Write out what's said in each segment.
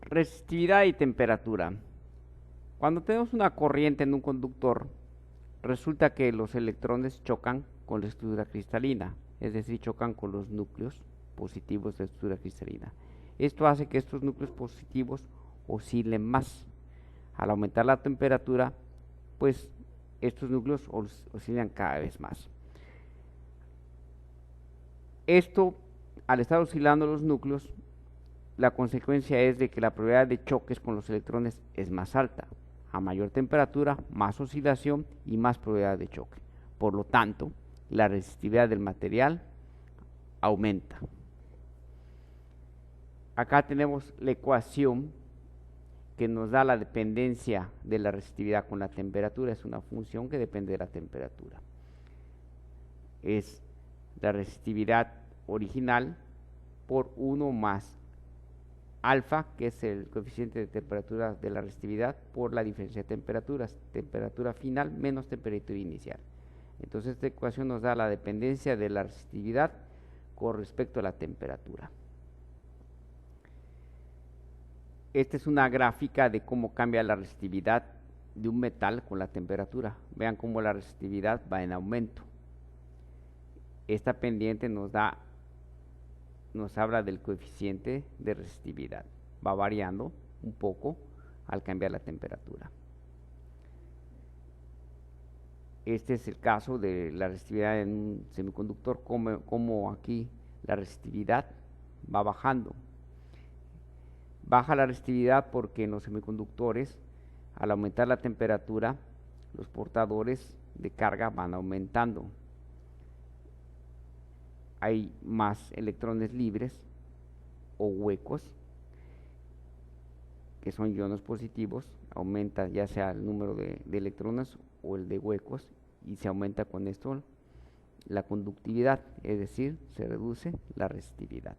Resistividad y temperatura. Cuando tenemos una corriente en un conductor, resulta que los electrones chocan con la estructura cristalina, es decir, chocan con los núcleos positivos de la estructura cristalina. Esto hace que estos núcleos positivos oscilen más. Al aumentar la temperatura, pues estos núcleos oscilan cada vez más. Esto, al estar oscilando los núcleos, la consecuencia es de que la probabilidad de choques con los electrones es más alta. A mayor temperatura, más oscilación y más probabilidad de choque. Por lo tanto, la resistividad del material aumenta. Acá tenemos la ecuación que nos da la dependencia de la resistividad con la temperatura. Es una función que depende de la temperatura. Es la resistividad original por 1 más alfa, que es el coeficiente de temperatura de la resistividad, por la diferencia de temperaturas, temperatura final menos temperatura inicial. Entonces esta ecuación nos da la dependencia de la resistividad con respecto a la temperatura. Esta es una gráfica de cómo cambia la resistividad de un metal con la temperatura. Vean cómo la resistividad va en aumento. Esta pendiente nos habla del coeficiente de resistividad. Va variando un poco al cambiar la temperatura. Este es el caso de la resistividad en un semiconductor, como aquí la resistividad va bajando. Baja la resistividad porque en los semiconductores, al aumentar la temperatura, los portadores de carga van aumentando. Hay más electrones libres o huecos, que son iones positivos, aumenta ya sea el número de electrones o el de huecos, y se aumenta con esto la conductividad, es decir, se reduce la resistividad.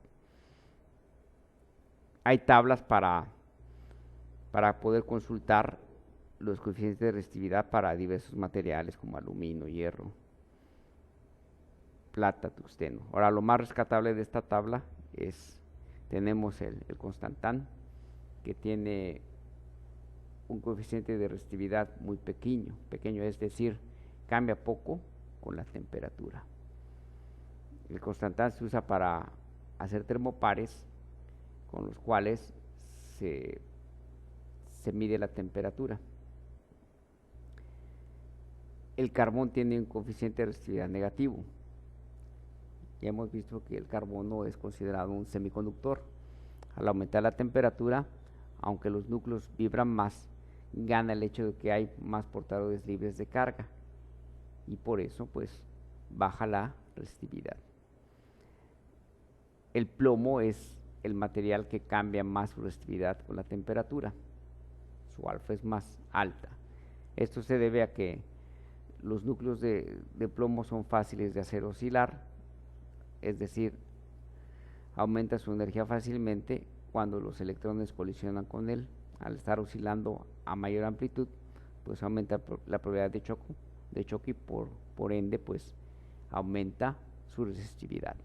Hay tablas para poder consultar los coeficientes de resistividad para diversos materiales como aluminio, hierro, plata, tungsteno. Ahora, lo más rescatable de esta tabla tenemos el constantán, que tiene un coeficiente de resistividad muy pequeño, es decir, cambia poco con la temperatura. El constantán se usa para hacer termopares, con los cuales se mide la temperatura. El carbón tiene un coeficiente de resistividad negativo. Ya hemos visto que el carbono es considerado un semiconductor. Al aumentar la temperatura, aunque los núcleos vibran más, gana el hecho de que hay más portadores libres de carga, y por eso pues baja la resistividad. El plomo es el material que cambia más su resistividad con la temperatura. Su alfa es más alta. Esto se debe a que los núcleos de plomo son fáciles de hacer oscilar, es decir, aumenta su energía fácilmente cuando los electrones colisionan con él. Al estar oscilando a mayor amplitud, pues aumenta la probabilidad de choque y por ende pues aumenta su resistividad.